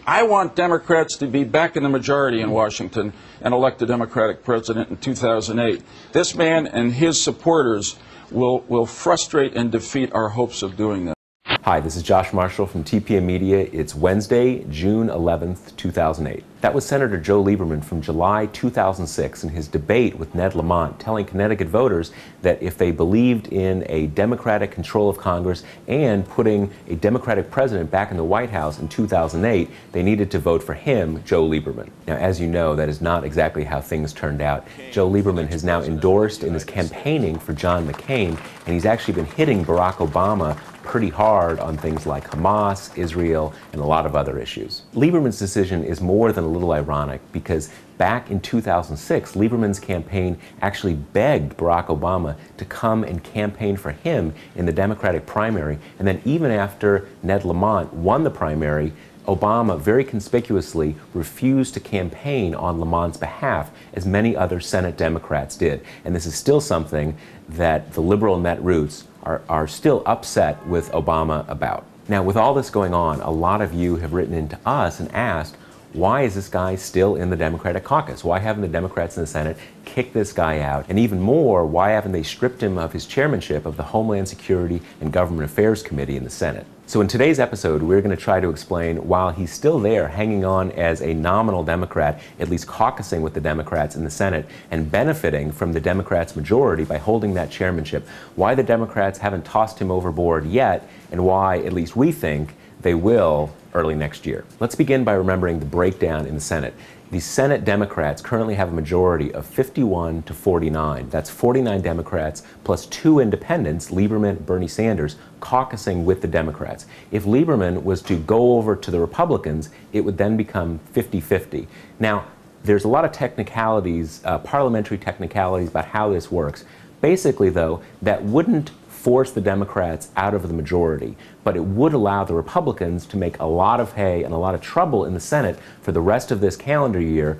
I want Democrats to be back in the majority in Washington and elect a Democratic president in 2008. This man and his supporters will frustrate and defeat our hopes of doing that. Hi, this is Josh Marshall from TPM Media. It's Wednesday, June 11th, 2008. That was Senator Joe Lieberman from July 2006 in his debate with Ned Lamont, telling Connecticut voters that if they believed in a Democratic control of Congress and putting a Democratic president back in the White House in 2008, they needed to vote for him, Joe Lieberman. Now, as you know, that is not exactly how things turned out. Joe Lieberman has now endorsed and is campaigning for John McCain, and he's actually been hitting Barack Obama pretty hard on things like Hamas, Israel, and a lot of other issues. Lieberman's decision is more than a little ironic because back in 2006, Lieberman's campaign actually begged Barack Obama to come and campaign for him in the Democratic primary. And then even after Ned Lamont won the primary, Obama very conspicuously refused to campaign on Lamont's behalf, as many other Senate Democrats did. And this is still something that the liberal netroots are still upset with Obama about. Now, with all this going on, a lot of you have written into us and asked, why is this guy still in the Democratic caucus? Why haven't the Democrats in the Senate kicked this guy out? And even more, why haven't they stripped him of his chairmanship of the Homeland Security and Government Affairs Committee in the Senate? So in today's episode, we're going to try to explain why he's still there, hanging on as a nominal Democrat, at least caucusing with the Democrats in the Senate and benefiting from the Democrats' majority by holding that chairmanship, why the Democrats haven't tossed him overboard yet, and why, at least we think, they will early next year. Let's begin by remembering the breakdown in the Senate. The Senate Democrats currently have a majority of 51 to 49. That's 49 Democrats plus 2 independents, Lieberman and Bernie Sanders, caucusing with the Democrats. If Lieberman was to go over to the Republicans, it would then become 50-50. Now, there's a lot of technicalities, parliamentary technicalities about how this works. Basically, though, that wouldn't force the Democrats out of the majority, but it would allow the Republicans to make a lot of hay and a lot of trouble in the Senate for the rest of this calendar year,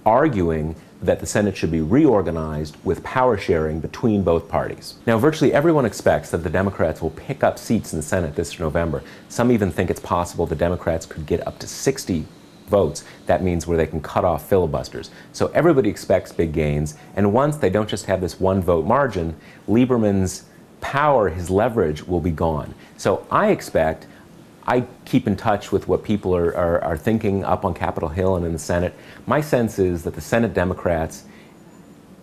arguing that the Senate should be reorganized with power sharing between both parties. Now, virtually everyone expects that the Democrats will pick up seats in the Senate this November. Some even think it's possible the Democrats could get up to 60 votes. That means where they can cut off filibusters. So everybody expects big gains, and once they don't just have this one vote margin, Lieberman's power, his leverage will be gone. So I keep in touch with what people are thinking up on Capitol Hill and in the Senate. My sense is that the Senate Democrats,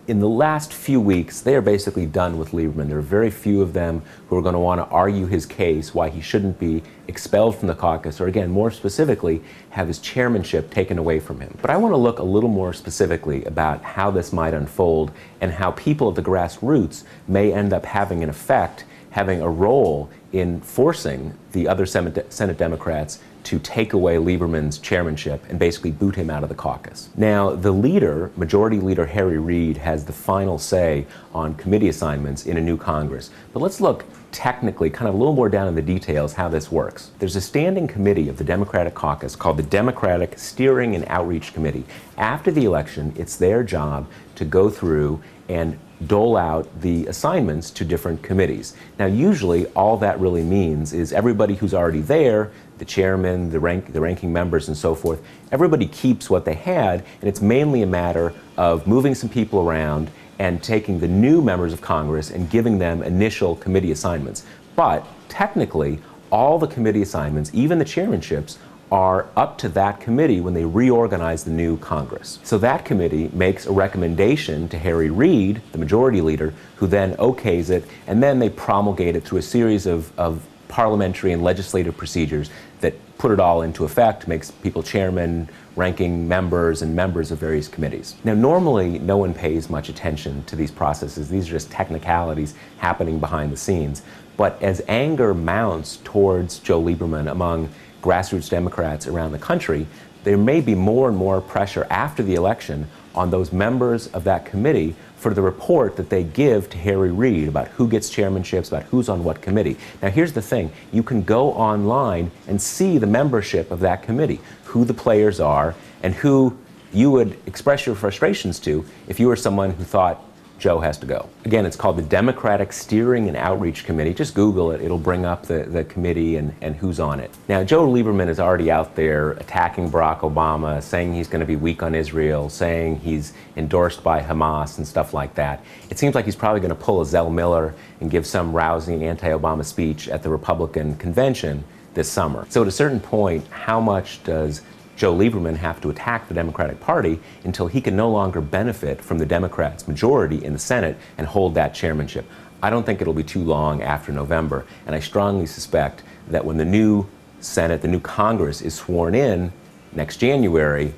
in the last few weeks, they are basically done with Lieberman. There are very few of them who are going to want to argue his case, why he shouldn't be expelled from the caucus, or again, more specifically, have his chairmanship taken away from him. But I want to look a little more specifically about how this might unfold and how people at the grassroots may end up having an effect, having a role in forcing the other Senate Democrats to take away Lieberman's chairmanship and basically boot him out of the caucus. Now, the leader, Majority Leader Harry Reid, has the final say on committee assignments in a new Congress. But let's look technically, kind of a little more down in the details, how this works. There's a standing committee of the Democratic caucus called the Democratic Steering and Outreach Committee. After the election, it's their job to go through and dole out the assignments to different committees. Now, usually all that really means is everybody who's already there, the chairman, the ranking members, and so forth, everybody keeps what they had, and it's mainly a matter of moving some people around and taking the new members of Congress and giving them initial committee assignments. But technically, all the committee assignments, even the chairmanships, are up to that committee when they reorganize the new Congress. So that committee makes a recommendation to Harry Reid, the majority leader, who then okays it, and then they promulgate it through a series of parliamentary and legislative procedures that put it all into effect, makes people chairmen, ranking members, and members of various committees. Now, normally, no one pays much attention to these processes. These are just technicalities happening behind the scenes. But as anger mounts towards Joe Lieberman among grassroots Democrats around the country, there may be more and more pressure after the election on those members of that committee for the report that they give to Harry Reid about who gets chairmanships, about who's on what committee. Now, here's the thing. You can go online and see the membership of that committee, who the players are, and who you would express your frustrations to if you were someone who thought Joe has to go. Again, it's called the Democratic Steering and Outreach Committee. Just Google it. It'll bring up the committee and who's on it. Now, Joe Lieberman is already out there attacking Barack Obama, saying he's going to be weak on Israel, saying he's endorsed by Hamas and stuff like that. It seems like he's probably going to pull a Zell Miller and give some rousing anti-Obama speech at the Republican convention this summer. So at a certain point, how much does Joe Lieberman have to attack the Democratic Party until he can no longer benefit from the Democrats' majority in the Senate and hold that chairmanship? I don't think it'll be too long after November, and I strongly suspect that when the new Senate, the new Congress is sworn in next January,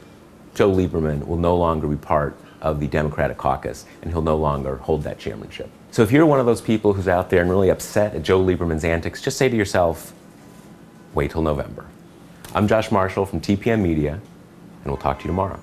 Joe Lieberman will no longer be part of the Democratic caucus, and he'll no longer hold that chairmanship. So if you're one of those people who's out there and really upset at Joe Lieberman's antics, just say to yourself, wait till November. I'm Josh Marshall from TPM Media, and we'll talk to you tomorrow.